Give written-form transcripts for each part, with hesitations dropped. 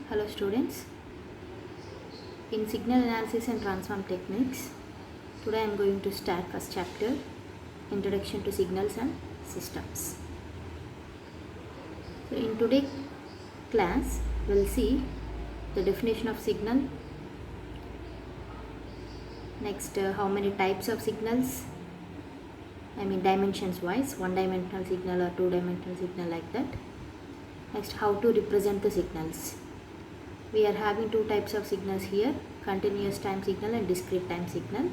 Hello students, in signal analysis and transform techniques, today I am going to start first chapter, Introduction to Signals and Systems. So in today's class, we will see the definition of signal, next how many types of signals, dimensions wise, one dimensional signal or two dimensional signal like that. Next, how to represent the signals. We are having two types of signals here, continuous time signal and discrete time signal.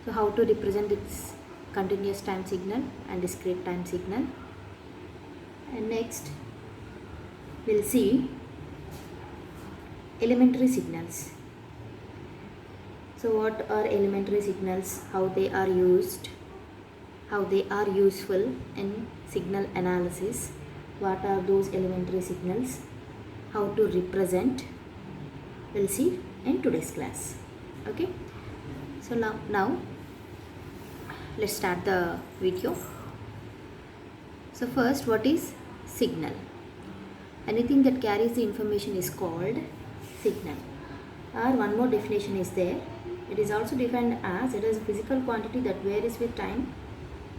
So how to represent this continuous time signal and discrete time signal. And next we'll see elementary signals. So what are elementary signals, how they are used, how they are useful in signal analysis, what are those elementary signals, how to represent, we'll see in today's class. Okay, so now let's start the video. So first, what is signal? Anything that carries the information is called signal. Or one more definition is there. It is also defined as it is a physical quantity that varies with time,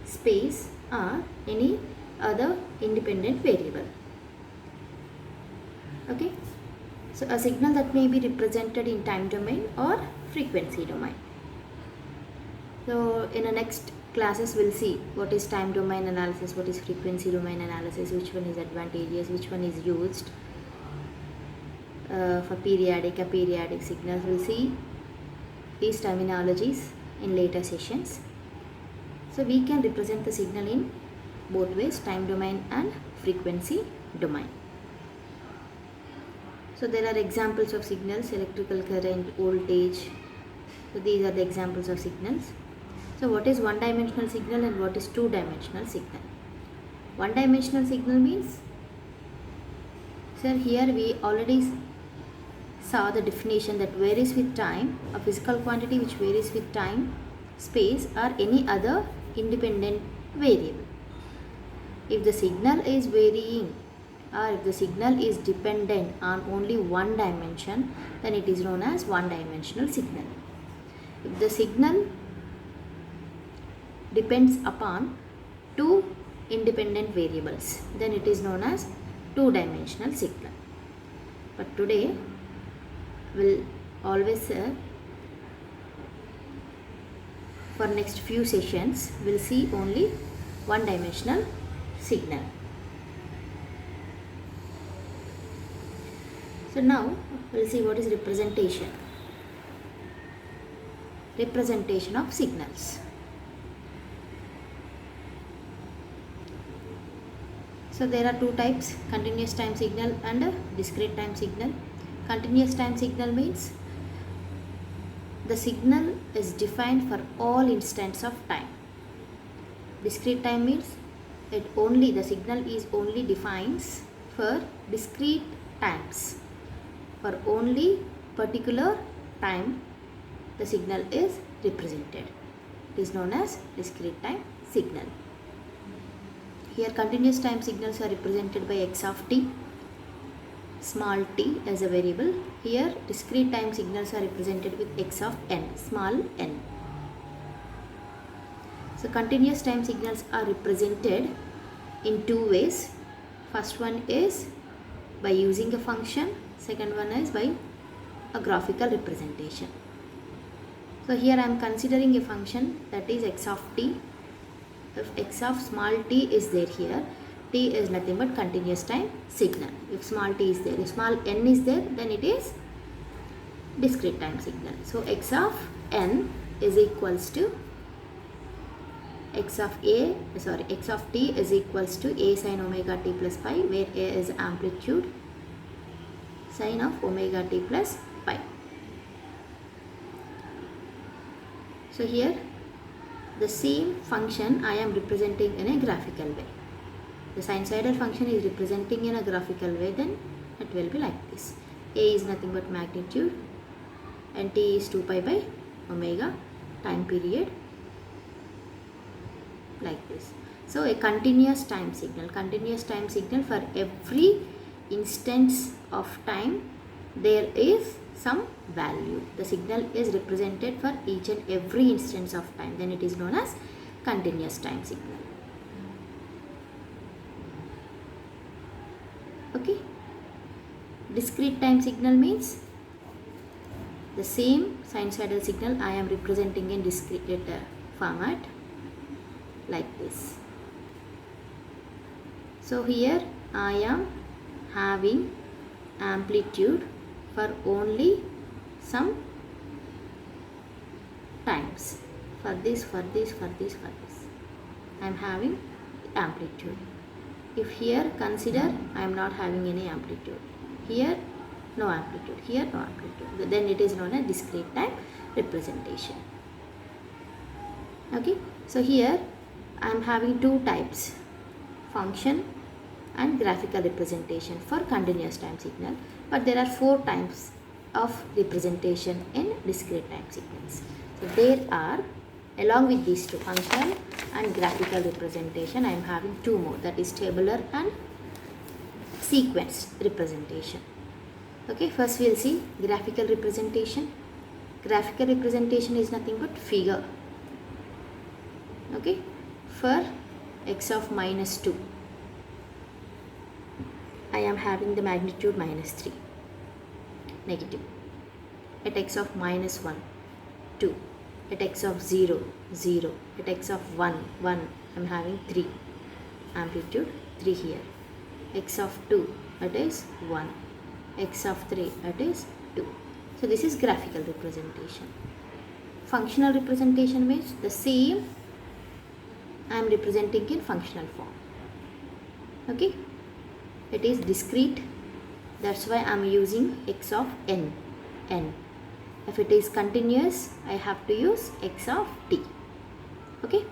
space or any other independent variable. Okay, so a signal that may be represented in time domain or frequency domain. So in the next classes we'll see what is time domain analysis, what is frequency domain analysis, which one is advantageous, which one is used for periodic, aperiodic signals. We'll see these terminologies in later sessions. So we can represent the signal in both ways, time domain and frequency domain. So there are examples of signals, electrical current, voltage. So these are the examples of signals. So what is one-dimensional signal and what is two-dimensional signal? One-dimensional signal means, sir, here we already saw the definition that varies with time, a physical quantity which varies with time, space or any other independent variable. If the signal is varying or if the signal is dependent on only one dimension, then it is known as one-dimensional signal. If the signal depends upon two independent variables, then it is known as two-dimensional signal. But today we'll always for next few sessions we'll see only one-dimensional signal. So now we'll see what is representation. Representation of signals. So there are two types, continuous time signal and a discrete time signal. Continuous time signal means the signal is defined for all instants of time. Discrete time means the signal is only defines for discrete times. For only particular time the signal is represented. It is known as discrete time signal. Here continuous time signals are represented by x of t, small t as a variable. Here discrete time signals are represented with x of n, small n. So continuous time signals are represented in two ways. First one is by using a function, second one is by a graphical representation. So here I am considering a function that is x of t. If x of small t is there here, t is nothing but continuous time signal. If small t is there, if small n is there, then it is discrete time signal. So x of n is equals to x of t is equals to a sin omega t plus pi, where a is amplitude, sin of omega t plus pi. So here the same function I am representing in a graphical way. The sinusoidal function is representing in a graphical way, then it will be like this. A is nothing but magnitude and t is 2 pi by omega, time period, like this. So a continuous time signal for every instance of time there is some value. The signal is represented for each and every instance of time, then it is known as continuous time signal. Okay. Discrete time signal means the same sinusoidal signal I am representing in discrete format like this. So here I am having amplitude for only some times, for this, for this, for this, for this. I am having amplitude. If here consider I am not having any amplitude, here no amplitude, here no amplitude, then it is known as discrete time representation. Okay, so here I am having two types, function and graphical representation for continuous time signal, but there are four types of representation in discrete time signals. So there are, along with these two, functional and graphical representation, I am having two more, that is tabular and sequence representation. Okay, first we will see graphical representation. Graphical representation is nothing but figure. Okay, for x of minus 2, I am having the magnitude minus 3, negative. At x of minus 1, 2. At x of 0, 0. At x of 1, 1, I am having 3, amplitude 3 here. X of 2, that is 1. X of 3, that is 2. So this is graphical representation. Functional representation means the same I am representing in functional form. Okay, it is discrete, that's why I am using x of n. If it is continuous, I have to use x of t. Okay,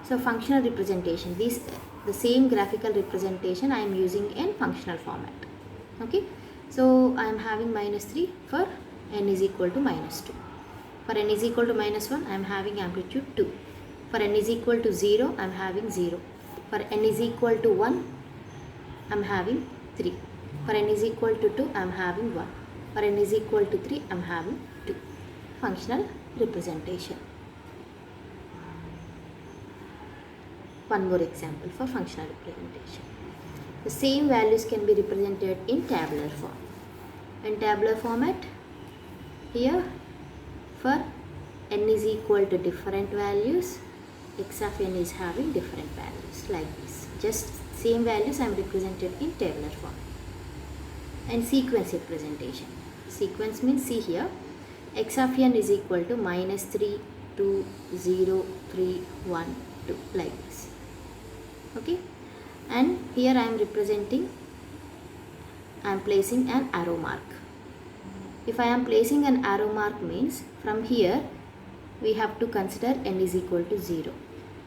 so functional representation, the same graphical representation I am using in functional format. Okay, so I am having minus 3 for n is equal to minus 2. For n is equal to minus 1, I am having amplitude 2. For n is equal to 0, I am having 0. For n is equal to 1, I am having 3. For n is equal to 2, I am having 1. For n is equal to 3, I am having 2. Functional representation. One more example for functional representation. The same values can be represented in tabular form. In tabular format, here for n is equal to different values, x of n is having different values like this. Just same values I am represented in tabular form. And sequence representation. Sequence means, see here, x of n is equal to minus 3, 2, 0, 3, 1, 2 like this. Okay, and here I am representing, I am placing an arrow mark. If I am placing an arrow mark means from here we have to consider n is equal to 0.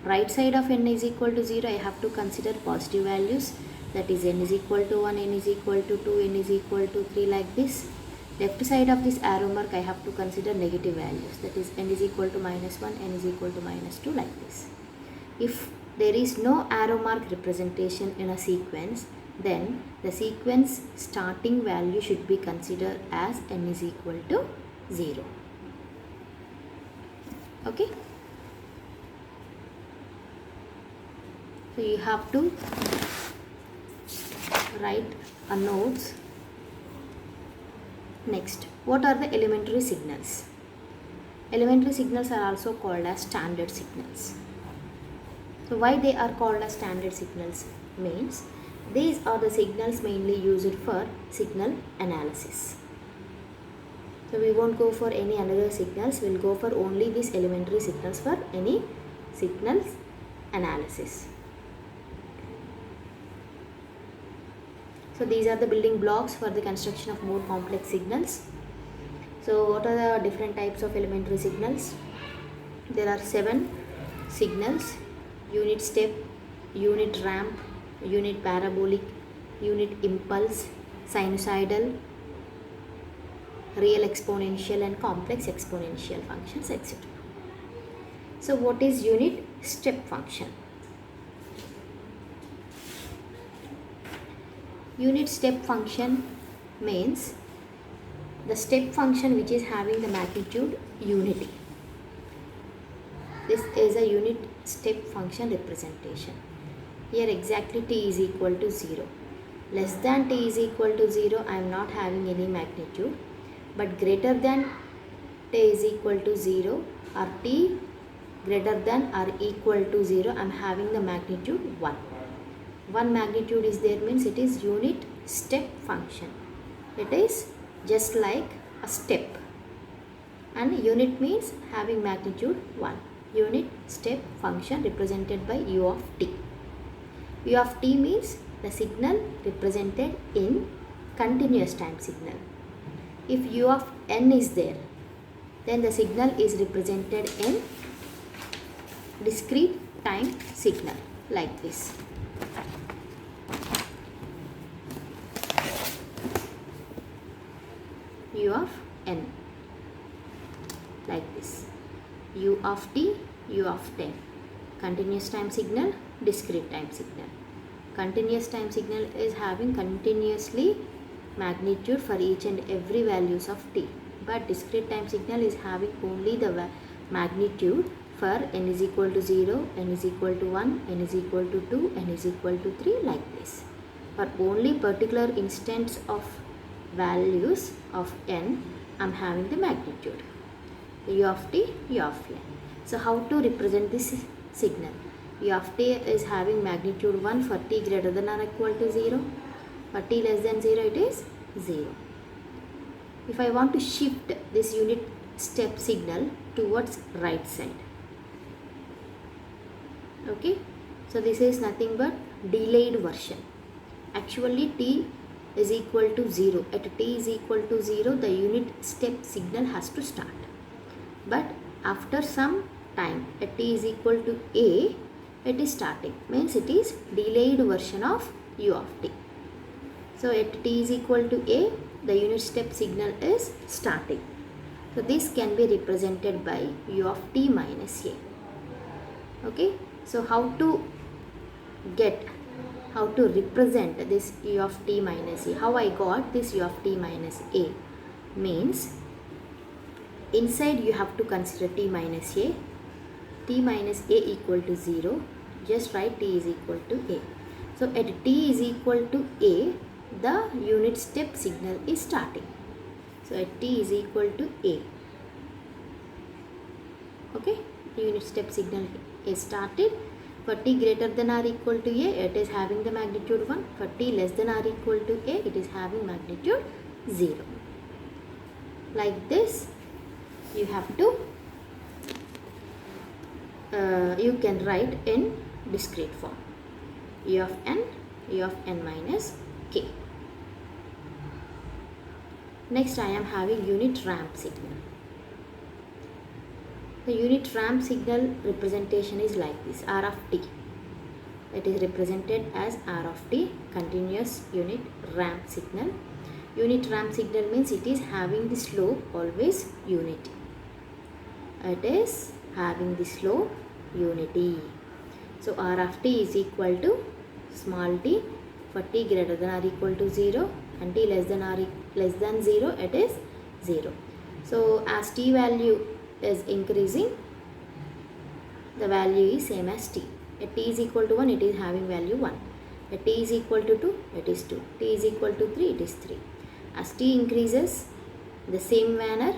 Right side of n is equal to 0, I have to consider positive values, that is n is equal to 1, n is equal to 2, n is equal to 3 like this. Left side of this arrow mark I have to consider negative values, that is n is equal to minus 1, n is equal to minus 2 like this. If there is no arrow mark representation in a sequence, then the sequence starting value should be considered as n is equal to 0. Okay, so you have to write a notes. Next, what are the elementary signals? Elementary signals are also called as standard signals. So why they are called as standard signals means these are the signals mainly used for signal analysis. So we won't go for any another signals, we'll go for only these elementary signals for any signals analysis. So these are the building blocks for the construction of more complex signals. So what are the different types of elementary signals? There are 7 signals: unit step, unit ramp, unit parabolic, unit impulse, sinusoidal, real exponential and complex exponential functions, etc. So what is unit step function? Unit step function means the step function which is having the magnitude unity. This is a unit step function representation. Here exactly t is equal to 0. Less than t is equal to 0, I am not having any magnitude. But greater than t is equal to 0 or t greater than or equal to 0, I am having the magnitude 1. One magnitude is there means it is unit step function. It is just like a step. And unit means having magnitude 1. Unit step function represented by u of t. U of t means the signal represented in continuous time signal. If u of n is there, then the signal is represented in discrete time signal like this. U of n like this. U of t, u of 10. Continuous time signal, discrete time signal. Continuous time signal is having continuously magnitude for each and every values of t. But discrete time signal is having only the magnitude for n is equal to 0, n is equal to 1, n is equal to 2, n is equal to 3 like this. For only particular instance of values of n, I am having the magnitude. U of t, u of n. So how to represent this signal? U of t is having magnitude 1 for t greater than or equal to 0. For t less than 0, it is 0. If I want to shift this unit step signal towards right side. Okay. So this is nothing but delayed version. Actually t is equal to 0. At t is equal to 0, the unit step signal has to start. But after some time at t is equal to a, it is starting. Means it is delayed version of u of t. So at t is equal to a, the unit step signal is starting. So this can be represented by u of t minus a. Okay. So how to represent this u of t minus a? How I got this u of t minus a means inside you have to consider t minus a. T minus a equal to 0. Just write t is equal to a. So at t is equal to a, the unit step signal is starting. So at t is equal to a. Okay, the unit step signal is started. For t greater than or equal to a, it is having the magnitude 1. For t less than or equal to a, it is having magnitude 0. Like this, you have to, you can write in discrete form. U of n minus k. Next, I am having unit ramp signal. The unit ramp signal representation is like this, R of t. It is represented as R of t, continuous unit ramp signal. Unit ramp signal means it is having the slope always unity. It is having the slope unity. So R of t is equal to small t for t greater than or equal to 0 and t less than 0, it is 0. So as t value is increasing, the value is same as t. At t is equal to 1, it is having value 1. At t is equal to 2, it is 2. T is equal to 3, it is 3. As t increases, the same manner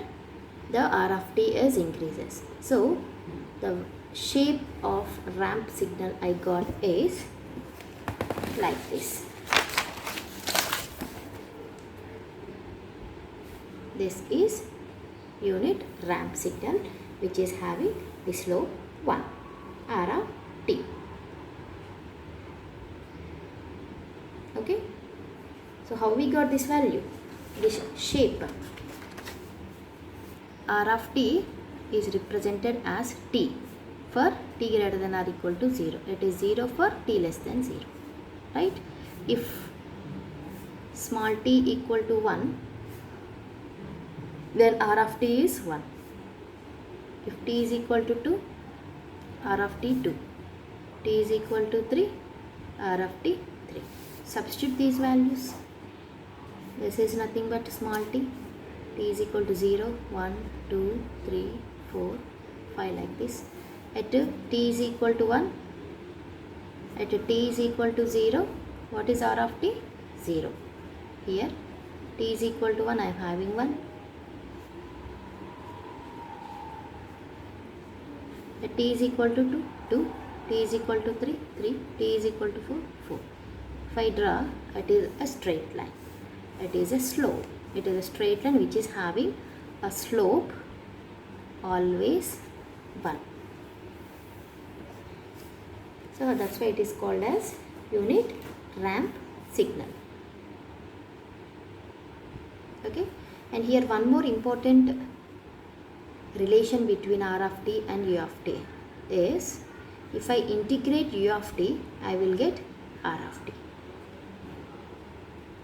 the R of t is increases. So the shape of ramp signal I got is like this. This is unit ramp signal which is having the slope 1, R of t. Okay. So how we got this value? This shape. R of t is represented as t for t greater than or equal to 0. It is 0 for t less than 0. Right? If small t equal to 1, then R of t is 1. If t is equal to 2, R of t 2. T is equal to 3, R of t 3. substitute these values. This is nothing but small t. T is equal to 0, 1, 2, 3, 4, 5 like this. At t is equal to 1, at t is equal to 0, what is r of t? 0. Here t is equal to 1, I am having 1. At t is equal to 2, 2. T is equal to 3, 3. T is equal to 4, 4. If I draw, it is a straight line. It is a slope. It is a straight line which is having a slope always 1. So that's why it is called as unit ramp signal. Okay, and here one more important relation between r of t and u of t is, if I integrate u of t, I will get r of t.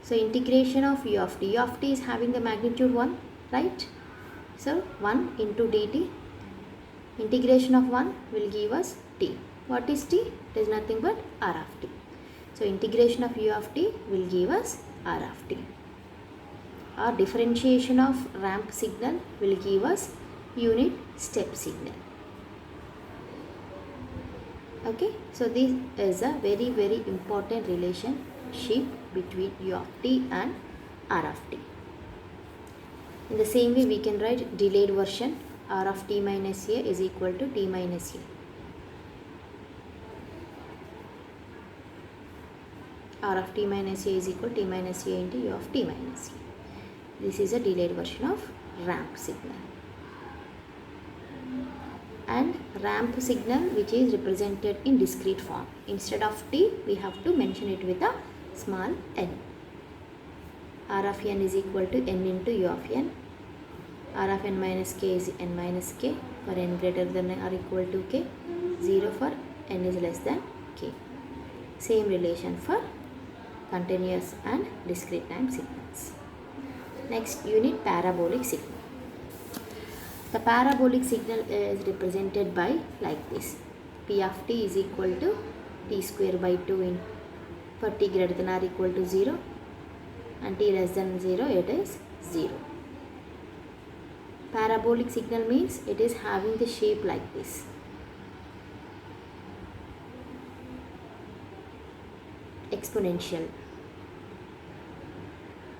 So integration of u of t is having the magnitude 1, right? So 1 into dt, integration of 1 will give us t. What is t? It is nothing but r of t. So integration of u of t will give us r of t. Or differentiation of ramp signal will give us unit step signal. Okay, so this is a very, very important relationship between u of t and r of t. In the same way, we can write delayed version, r of t minus a is equal to t minus a. R of t minus a is equal to t minus a into u of t minus a. This is a delayed version of ramp signal. And ramp signal which is represented in discrete form. Instead of t, we have to mention it with a small n. R of n is equal to n into u of n. R of n minus k is n minus k for n greater than or equal to k. 0 for n is less than k. Same relation for continuous and discrete time signals. Next, unit parabolic signal. The parabolic signal is represented by like this. P of t is equal to t square by 2 in for t greater than or equal to 0 and t less than 0, it is 0. Parabolic signal means it is having the shape like this. Exponential.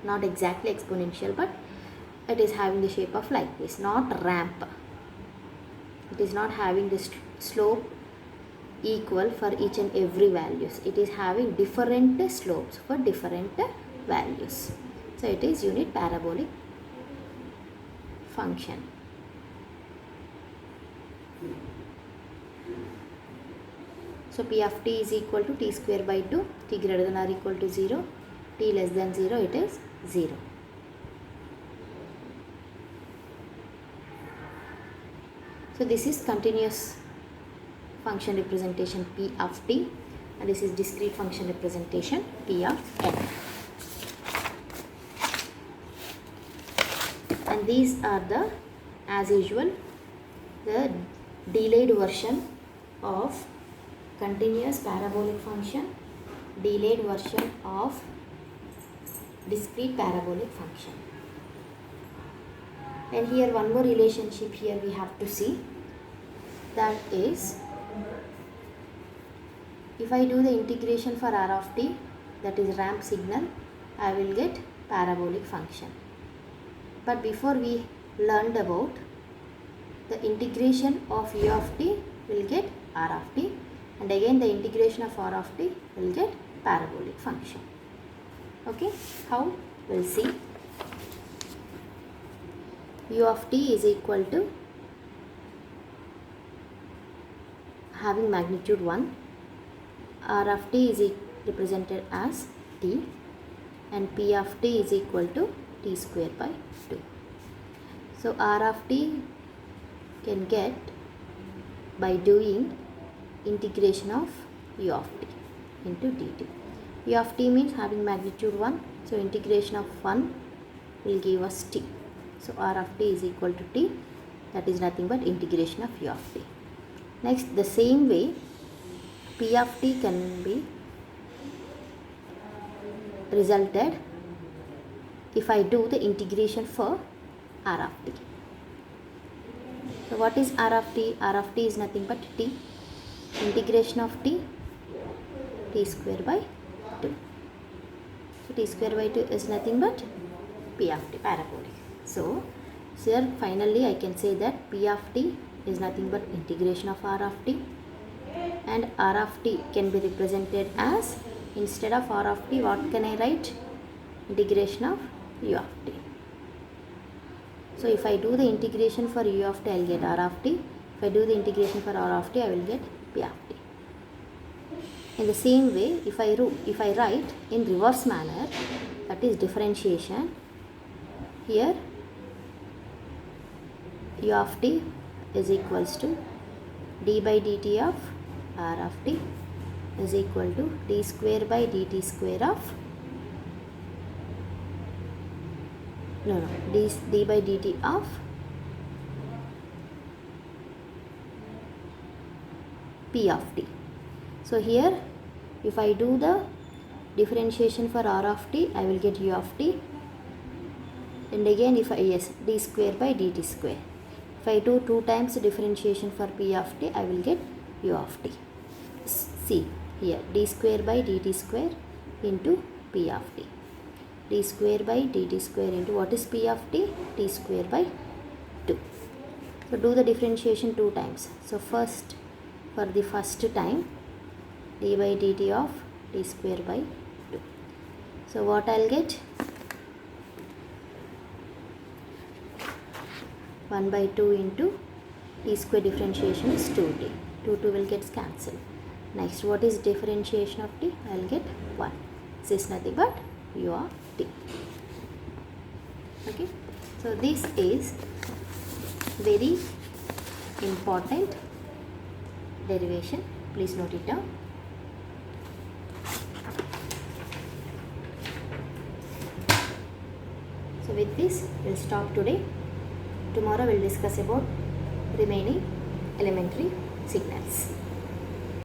Not exactly exponential, but it is having the shape of like this, not ramp. It is not having the slope equal for each and every values. It is having different slopes for different values. So it is unit parabolic function. So P of t is equal to t square by 2, t greater than or equal to 0, t less than 0, it is 0. So this is continuous function representation P of t, and this is discrete function representation P of n. And these are the, as usual, the delayed version of continuous parabolic function, delayed version of discrete parabolic function. And here one more relationship here we have to see, that is, if I do the integration for r of t, that is ramp signal, I will get parabolic function. But before we learned about the integration of u of t, will get r of t, and again the integration of r of t will get parabolic function. Okay, how? We'll see. U of t is equal to having magnitude 1, r of t is represented as t, and p of t is equal to t square by 2. So r of t can get by doing integration of u of t into dt. U of t means having magnitude 1, so integration of 1 will give us t. So r of t is equal to t, that is nothing but integration of u of t. Next, the same way, p of t can be resulted if I do the integration for r of t. So what is r of t? R of t is nothing but t. Integration of t square by 2. So t square by 2 is nothing but p of t, parabolic. So here finally I can say that p of t is nothing but integration of r of t, and r of t can be represented as, instead of r of t, what can I write? Integration of u of t. So if I do the integration for u of t, I will get r of t. If I do the integration for r of t, I will get p of t. In the same way, if I write in reverse manner, that is differentiation, here u of t is equals to d by dt of r of t is equal to d square by dt square of d by dt of p of t. So here if I do the differentiation for r of t, I will get u of t, and again if I d square by dt square. If I do 2 times differentiation for p of t, I will get u of t. See here, d square by dt square into p of t. D square by dt square into what is p of t? T square by 2. So do the differentiation 2 times. So first, for the first time, d by dt of t square by 2. So what I'll get? 1 by 2 into t square differentiation is 2t. 2 will get cancelled. Next, what is differentiation of t? I'll get 1. This is nothing but u of t. Okay. So this is very important derivation. Please note it down. So with this, we'll stop today. Tomorrow we'll discuss about remaining elementary signals.